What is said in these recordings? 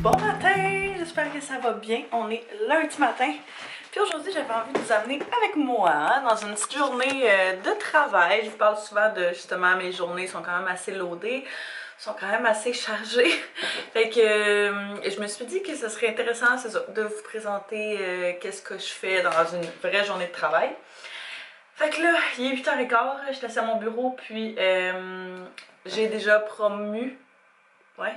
Bon matin, j'espère que ça va bien. On est lundi matin. Puis aujourd'hui, j'avais envie de vous amener avec moi dans une petite journée de travail. Je vous parle souvent de justement mes journées sont quand même assez loadées, sont quand même assez chargées. Fait que je me suis dit que ce serait intéressant de vous présenter qu'est-ce que je fais dans une vraie journée de travail. Fait que là, il est 8h15, je suis assise à mon bureau, puis j'ai déjà promu. Ouais.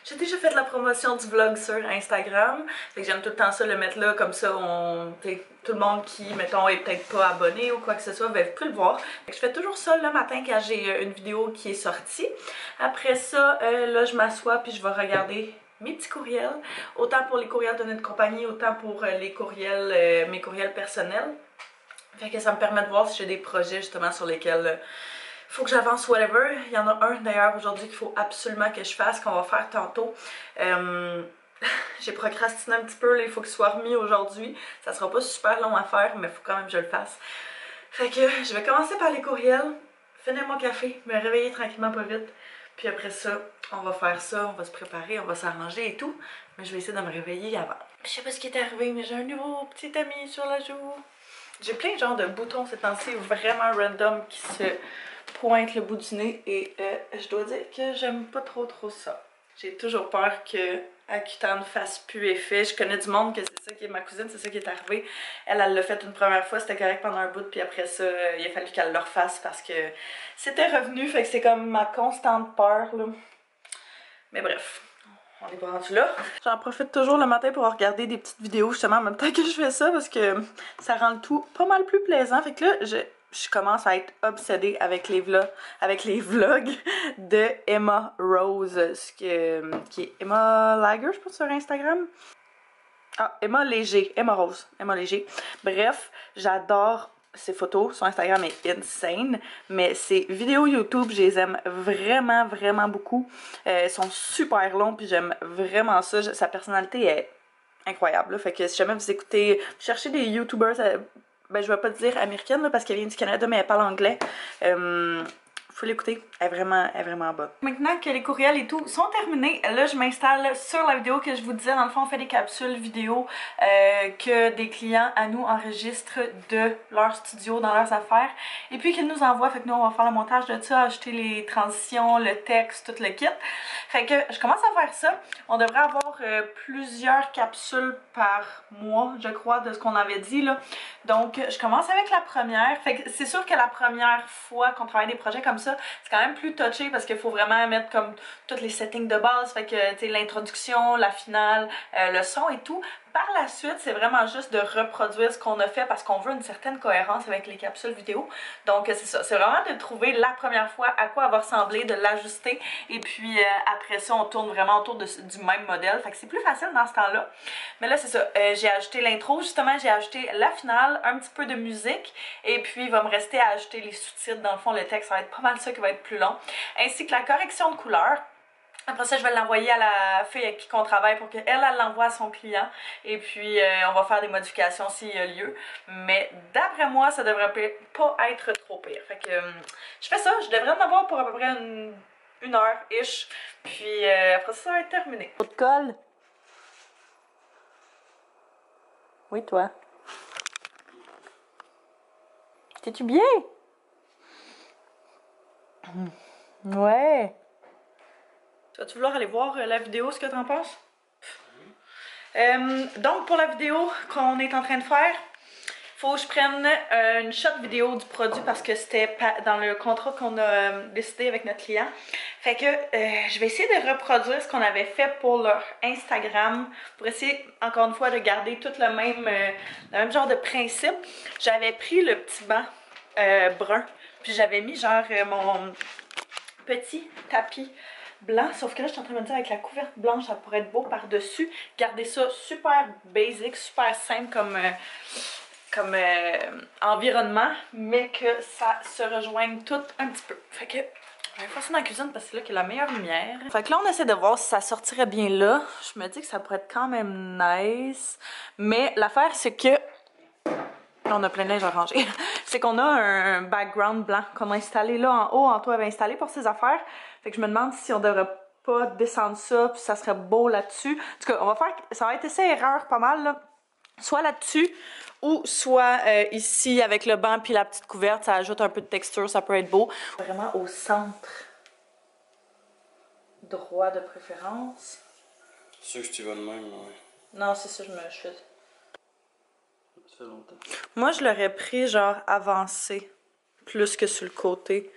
J'ai déjà fait la promotion du vlog sur Instagram. Fait que j'aime tout le temps ça, le mettre là, comme ça, tout le monde qui, mettons, est peut-être pas abonné ou quoi que ce soit, ben, peut le voir. Fait que je fais toujours ça le matin quand j'ai une vidéo qui est sortie. Après ça, là, je m'assois puis je vais regarder mes petits courriels. Autant pour les courriels de notre compagnie, autant pour les courriels, mes courriels personnels. Fait que ça me permet de voir si j'ai des projets justement sur lesquels faut que j'avance whatever. Il y en a un d'ailleurs aujourd'hui qu'il faut absolument que je fasse, qu'on va faire tantôt. J'ai procrastiné un petit peu, là, il faut qu'il soit remis aujourd'hui. Ça sera pas super long à faire, mais il faut quand même que je le fasse. Fait que je vais commencer par les courriels, finir mon café, me réveiller tranquillement pas vite. Puis après ça, on va faire ça, on va se préparer, on va s'arranger et tout. Mais je vais essayer de me réveiller avant. Je sais pas ce qui est arrivé, mais j'ai un nouveau petit ami sur la joue. J'ai plein de genres de boutons ces temps-ci vraiment random qui se pointent le bout du nez et je dois dire que j'aime pas trop ça. J'ai toujours peur que Accutane fasse plus effet. Je connais du monde que c'est ça qui est ma cousine, c'est ça qui est arrivé. Elle l'a fait une première fois, c'était correct pendant un bout, puis après ça, il a fallu qu'elle le refasse parce que c'était revenu, fait que c'est comme ma constante peur, là. Mais bref. On est pas rendu là. J'en profite toujours le matin pour regarder des petites vidéos justement en même temps que je fais ça parce que ça rend le tout pas mal plus plaisant. Fait que là, je commence à être obsédée avec les vlogs de Emma Rose, qui est Emma Lager, je pense, sur Instagram. Ah, Emma Léger, Emma Rose, Emma Léger. Bref, j'adore ses photos, son Instagram est insane, mais ses vidéos YouTube, je les aime vraiment beaucoup. Elles sont super longues, puis j'aime vraiment ça. Sa personnalité est incroyable, là. Fait que si jamais vous écoutez, cherchez des YouTubers, ben je vais pas dire américaine, là, parce qu'elle vient du Canada, mais elle parle anglais. Faut l'écouter, elle est vraiment bonne. Maintenant que les courriels et tout sont terminés, là je m'installe sur la vidéo que je vous disais. Dans le fond, on fait des capsules vidéo que des clients à nous enregistrent de leur studio dans leurs affaires et puis qu'ils nous envoient. Fait que nous on va faire le montage de ça, ajouter les transitions, le texte, tout le kit. Fait que je commence à faire ça. On devrait avoir plusieurs capsules par mois, je crois, de ce qu'on avait dit là. Donc je commence avec la première. Fait que c'est sûr que la première fois qu'on travaille des projets comme ça, c'est quand même plus touché parce qu'il faut vraiment mettre comme tous les settings de base, fait que tu sais, l'introduction, la finale, le son et tout. Par la suite, c'est vraiment juste de reproduire ce qu'on a fait parce qu'on veut une certaine cohérence avec les capsules vidéo. Donc c'est ça, c'est vraiment de trouver la première fois à quoi elle va ressembler, de l'ajuster et puis après ça, on tourne vraiment autour du même modèle. Fait que c'est plus facile dans ce temps-là. Mais là, c'est ça, j'ai ajouté l'intro, justement, j'ai ajouté la finale, un petit peu de musique et puis il va me rester à ajouter les sous-titres. Dans le fond, le texte, ça va être pas mal ça qui va être plus long. Ainsi que la correction de couleur. Après ça, je vais l'envoyer à la fille avec qui on travaille pour qu'elle l'envoie à son client. Et puis, on va faire des modifications s'il y a lieu. Mais d'après moi, ça devrait pas être trop pire. Fait que je fais ça. Je devrais en avoir pour à peu près une heure-ish. Puis après ça va être terminé. Au de colle? Oui, toi? T'es-tu bien? Ouais. Tu vas-tu vouloir aller voir la vidéo, ce que t'en penses? Donc pour la vidéo qu'on est en train de faire, faut que je prenne une shot vidéo du produit parce que c'était dans le contrat qu'on a décidé avec notre client. Fait que je vais essayer de reproduire ce qu'on avait fait pour leur Instagram pour essayer encore une fois de garder tout le même genre de principe. J'avais pris le petit banc brun puis j'avais mis genre petit tapis blanc, sauf que là je suis en train de me dire avec la couverte blanche ça pourrait être beau par-dessus. Garder ça super basic, super simple comme environnement, mais que ça se rejoigne tout un petit peu. Fait que je vais faire ça dans la cuisine parce que c'est là qu'il y a la meilleure lumière. Fait que là on essaie de voir si ça sortirait bien là. Je me dis que ça pourrait être quand même nice, mais l'affaire c'est que on a plein de linge à ranger. C'est qu'on a un background blanc qu'on a installé là en haut. Antoine avait installé pour ses affaires. Fait que je me demande si on devrait pas descendre ça puis ça serait beau là-dessus. En tout cas, on va faire... Ça va être essai-erreur pas mal là. Soit là-dessus ou soit ici avec le banc puis la petite couverte. Ça ajoute un peu de texture, ça peut être beau. Vraiment au centre. Droit de préférence. C'est sûr que tu vas de même, ouais. Non, c'est ça, je fais... Ça fait longtemps. Moi, je l'aurais pris genre avancé, plus que sur le côté.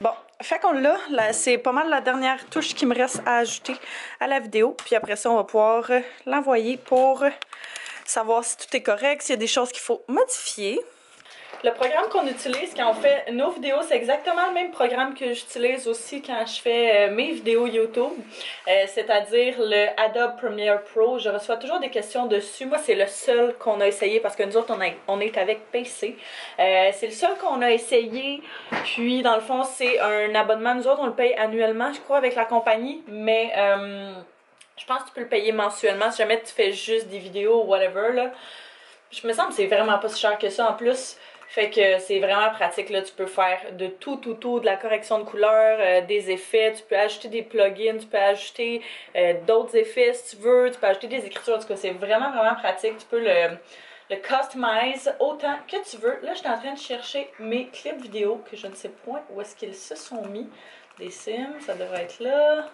Bon, fait qu'on l'a, c'est pas mal la dernière touche qui me reste à ajouter à la vidéo. Puis après ça, on va pouvoir l'envoyer pour savoir si tout est correct, s'il y a des choses qu'il faut modifier. Le programme qu'on utilise quand on fait nos vidéos, c'est exactement le même programme que j'utilise aussi quand je fais mes vidéos YouTube, c'est-à-dire le Adobe Premiere Pro. Je reçois toujours des questions dessus. Moi, c'est le seul qu'on a essayé parce que nous autres, on est avec PC. C'est le seul qu'on a essayé. Puis, dans le fond, c'est un abonnement. Nous autres, on le paye annuellement, je crois, avec la compagnie, mais je pense que tu peux le payer mensuellement si jamais tu fais juste des vidéos ou whatever, là. Je me sens que c'est vraiment pas si cher que ça en plus. Fait que c'est vraiment pratique, là, tu peux faire de tout, de la correction de couleurs, des effets, tu peux ajouter des plugins, tu peux ajouter d'autres effets si tu veux, tu peux ajouter des écritures, en tout cas c'est vraiment pratique, tu peux le customize autant que tu veux. Là, je suis en train de chercher mes clips vidéo que je ne sais point où est-ce qu'ils se sont mis. Des Sims, ça devrait être là.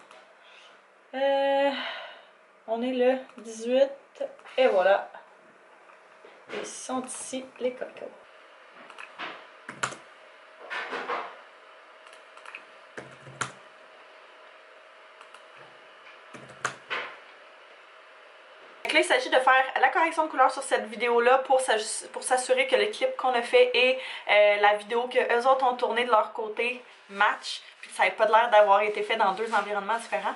On est le 18, et voilà. Ils sont ici, les cocos. Là, il s'agit de faire la correction de couleur sur cette vidéo-là pour s'assurer que le clip qu'on a fait et la vidéo que eux autres ont tournée de leur côté match, puis que ça n'avait pas l'air d'avoir été fait dans deux environnements différents.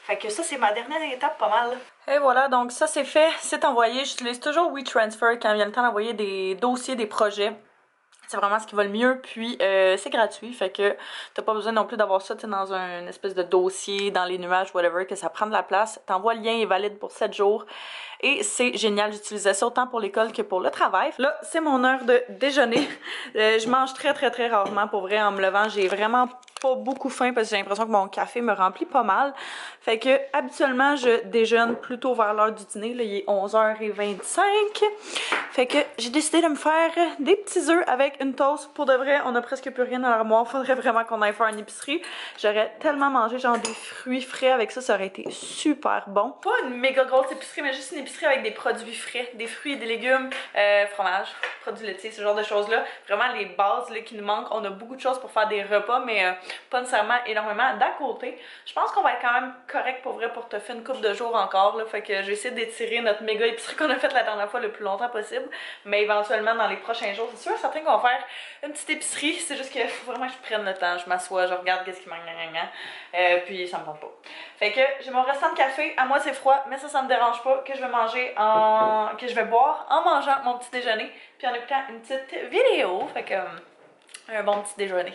Fait que ça, c'est ma dernière étape pas mal. Et voilà, donc ça c'est fait, c'est envoyé. J'utilise toujours WeTransfer quand il vient le temps d'envoyer des dossiers, des projets. C'est vraiment ce qui va le mieux, puis c'est gratuit, fait que t'as pas besoin non plus d'avoir ça dans un espèce de dossier, dans les nuages, whatever, que ça prend de la place. T'envoies le lien, il est valide pour 7 jours, et c'est génial, j'utilisais ça autant pour l'école que pour le travail. Là, c'est mon heure de déjeuner. Je mange très rarement, pour vrai, en me levant, j'ai vraiment pas beaucoup faim parce que j'ai l'impression que mon café me remplit pas mal. Fait que habituellement je déjeune plutôt vers l'heure du dîner. Là, il est 11h25. Fait que j'ai décidé de me faire des petits œufs avec une toast. Pour de vrai, on n'a presque plus rien dans l'armoire. Faudrait vraiment qu'on aille faire une épicerie. J'aurais tellement mangé genre des fruits frais avec ça, ça aurait été super bon. Pas une méga grosse épicerie, mais juste une épicerie avec des produits frais, des fruits et des légumes, fromage, produits laitiers, ce genre de choses-là. Vraiment les bases là, qui nous manquent. On a beaucoup de choses pour faire des repas, mais pas nécessairement énormément d'à côté. Je pense qu'on va être quand même correct pour vrai pour te faire une couple de jours encore. Là, fait que j'ai essayé d'étirer notre méga épicerie qu'on a faite la dernière fois le plus longtemps possible. Mais éventuellement, dans les prochains jours, c'est sûr, certain qu'on va faire une petite épicerie. C'est juste qu'il faut vraiment que je prenne le temps. Je m'assois, je regarde qu'est-ce qui manque, puis ça me tente pas. Fait que j'ai mon restant de café. À moi, c'est froid, mais ça me dérange pas. Que je vais manger que je vais boire en mangeant mon petit déjeuner. Puis en écoutant une petite vidéo. Fait que un bon petit déjeuner.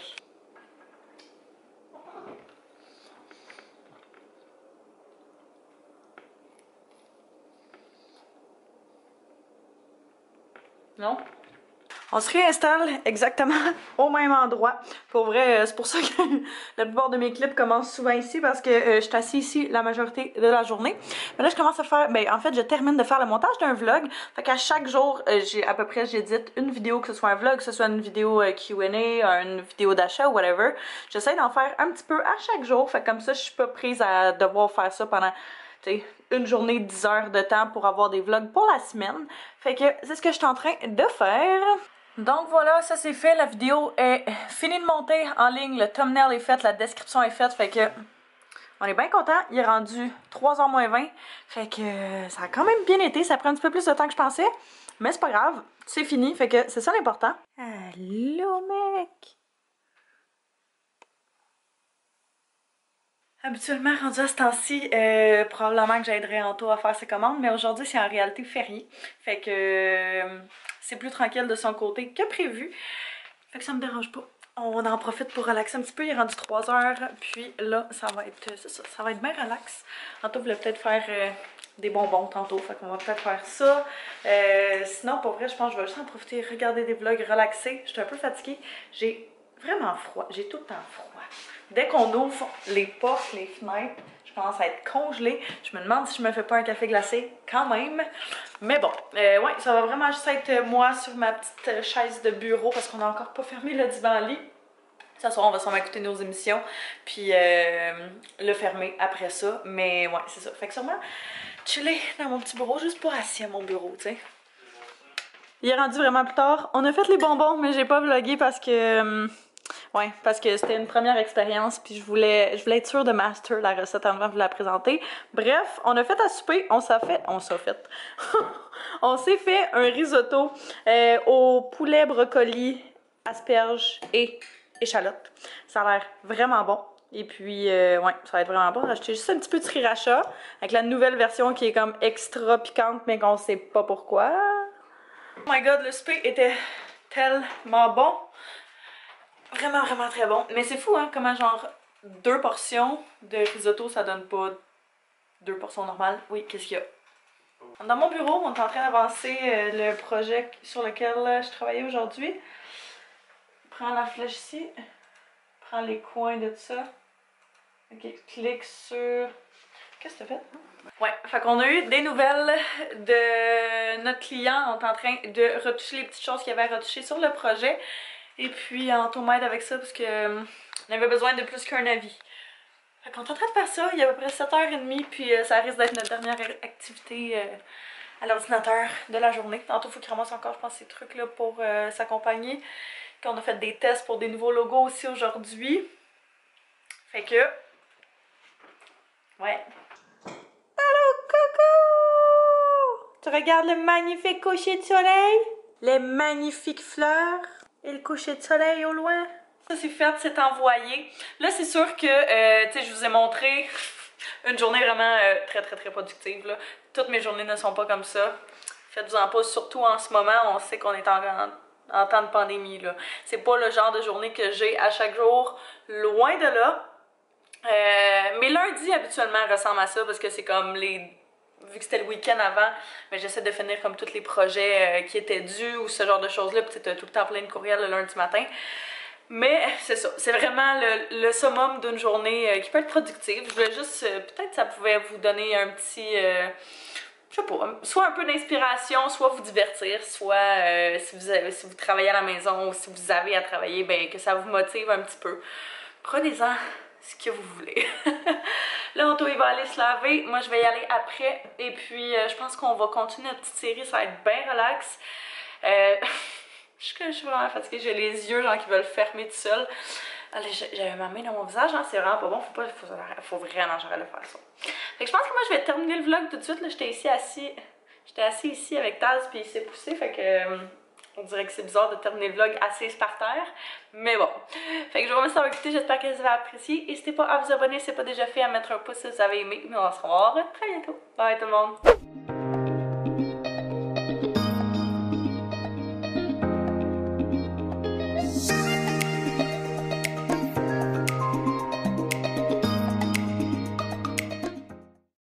Non? On se réinstalle exactement au même endroit. Pour vrai, c'est pour ça que la plupart de mes clips commencent souvent ici parce que je suis assise ici la majorité de la journée. Mais là, je commence à faire... Ben, en fait, je termine de faire le montage d'un vlog. Fait qu'à chaque jour, j'édite une vidéo, que ce soit un vlog, que ce soit une vidéo Q&A, une vidéo d'achat ou whatever. J'essaie d'en faire un petit peu à chaque jour. Fait que comme ça, je suis pas prise à devoir faire ça pendant... T'sais, une journée, 10 heures de temps pour avoir des vlogs pour la semaine. Fait que c'est ce que je suis en train de faire. Donc voilà, ça c'est fait. La vidéo est finie de monter en ligne. Le thumbnail est fait, la description est faite. Fait que on est bien content. Il est rendu 3h moins 20. Fait que ça a quand même bien été. Ça prend un petit peu plus de temps que je pensais. Mais c'est pas grave. c'est fini, fait que c'est ça l'important. Allô, mec! Habituellement, rendu à ce temps-ci, probablement que j'aiderais Anto à faire ses commandes, mais aujourd'hui, c'est en réalité férié. Fait que c'est plus tranquille de son côté que prévu. Fait que ça me dérange pas. On en profite pour relaxer un petit peu. Il est rendu 3 heures, puis là, ça va être bien relax. Anto voulait peut-être faire des bonbons tantôt, fait qu'on va peut-être faire ça. Sinon, pour vrai, je pense que je vais juste en profiter, regarder des vlogs, relaxer. Je suis un peu fatiguée. J'ai vraiment froid. J'ai tout le temps froid. Dès qu'on ouvre les portes, les fenêtres, je commence à être congelée. Je me demande si je me fais pas un café glacé quand même. Mais bon, ouais, ça va vraiment juste être moi sur ma petite chaise de bureau parce qu'on n'a encore pas fermé le divan-lit. Ce soir, on va sûrement écouter nos émissions, puis le fermer après ça. Mais ouais, c'est ça. Fait que sûrement chiller dans mon petit bureau, juste pas assis à mon bureau, tu sais. Il est rendu vraiment plus tard. On a fait les bonbons, mais j'ai pas vlogué parce que... ouais, parce que c'était une première expérience, puis je voulais être sûre de master la recette avant de vous la présenter. Bref, on a fait à souper, on s'est fait on s'est fait un risotto au poulet, brocoli, asperges et échalotes. Ça a l'air vraiment bon. Et puis, ouais, ça va être vraiment bon. J'ai acheté juste un petit peu de sriracha avec la nouvelle version qui est comme extra piquante, mais qu'on sait pas pourquoi. Oh my god, le souper était tellement bon. Vraiment, vraiment très bon. Mais c'est fou, hein, comment genre 2 portions de risotto, ça donne pas 2 portions normales. Oui, qu'est-ce qu'il y a? Dans mon bureau, on est en train d'avancer le projet sur lequel je travaillais aujourd'hui. Prends la flèche ici. Prends les coins de ça. Ok, clique sur... Qu'est-ce que t'as fait? Ouais, fait qu'on a eu des nouvelles de notre client. On est en train de retoucher les petites choses qu'il y avait à retoucher sur le projet. Et puis, Anto m'aide avec ça parce que on avait besoin de plus qu'un avis. Fait qu'on est en train de faire ça. Il y a à peu près 7h30, puis ça risque d'être notre dernière activité à l'ordinateur de la journée. Tantôt, il faut qu'il ramasse encore, je pense, ces trucs-là pour s'accompagner. Qu'on a fait des tests pour des nouveaux logos aussi aujourd'hui. Fait que... ouais. Allô, coucou! Tu regardes le magnifique coucher de soleil? Les magnifiques fleurs? Et le coucher de soleil au loin? Ça c'est fait, c'est envoyé. Là c'est sûr que, tu sais, je vous ai montré une journée vraiment très productive, là. Toutes mes journées ne sont pas comme ça. Faites-vous-en pas, surtout en ce moment, on sait qu'on est en temps de pandémie, là. C'est pas le genre de journée que j'ai à chaque jour, loin de là. Mes lundis habituellement ressemblent à ça parce que c'est comme les... Vu que c'était le week-end avant, mais j'essaie de finir comme tous les projets qui étaient dus ou ce genre de choses-là, puis t'as tout le temps plein de courriels le lundi matin. Mais c'est ça, c'est vraiment le summum d'une journée qui peut être productive. Je voulais juste, peut-être ça pouvait vous donner un petit, je sais pas, soit un peu d'inspiration, soit vous divertir, soit si vous travaillez à la maison ou si vous avez à travailler, ben que ça vous motive un petit peu. Prenez-en ce que vous voulez. Là, Anto, il va aller se laver. Moi, je vais y aller après. Et puis, je pense qu'on va continuer notre petite série. Ça va être bien relax. Je suis vraiment fatiguée. J'ai les yeux, genre, qui veulent fermer tout seul. Allez, j'avais ma main dans mon visage. Hein, c'est vraiment pas bon. Faut vraiment que j'arrête de faire ça. Fait que je pense que moi, je vais terminer le vlog tout de suite. Là, j'étais assis ici avec Taz, puis il s'est poussé. Fait que... on dirait que c'est bizarre de terminer le vlog assise par terre. Mais bon. Fait que je vous remercie d'avoir écouté. J'espère que vous avez apprécié. N'hésitez pas à vous abonner si ce n'est pas déjà fait, à mettre un pouce si vous avez aimé. Mais on va se revoir très bientôt. Bye tout le monde.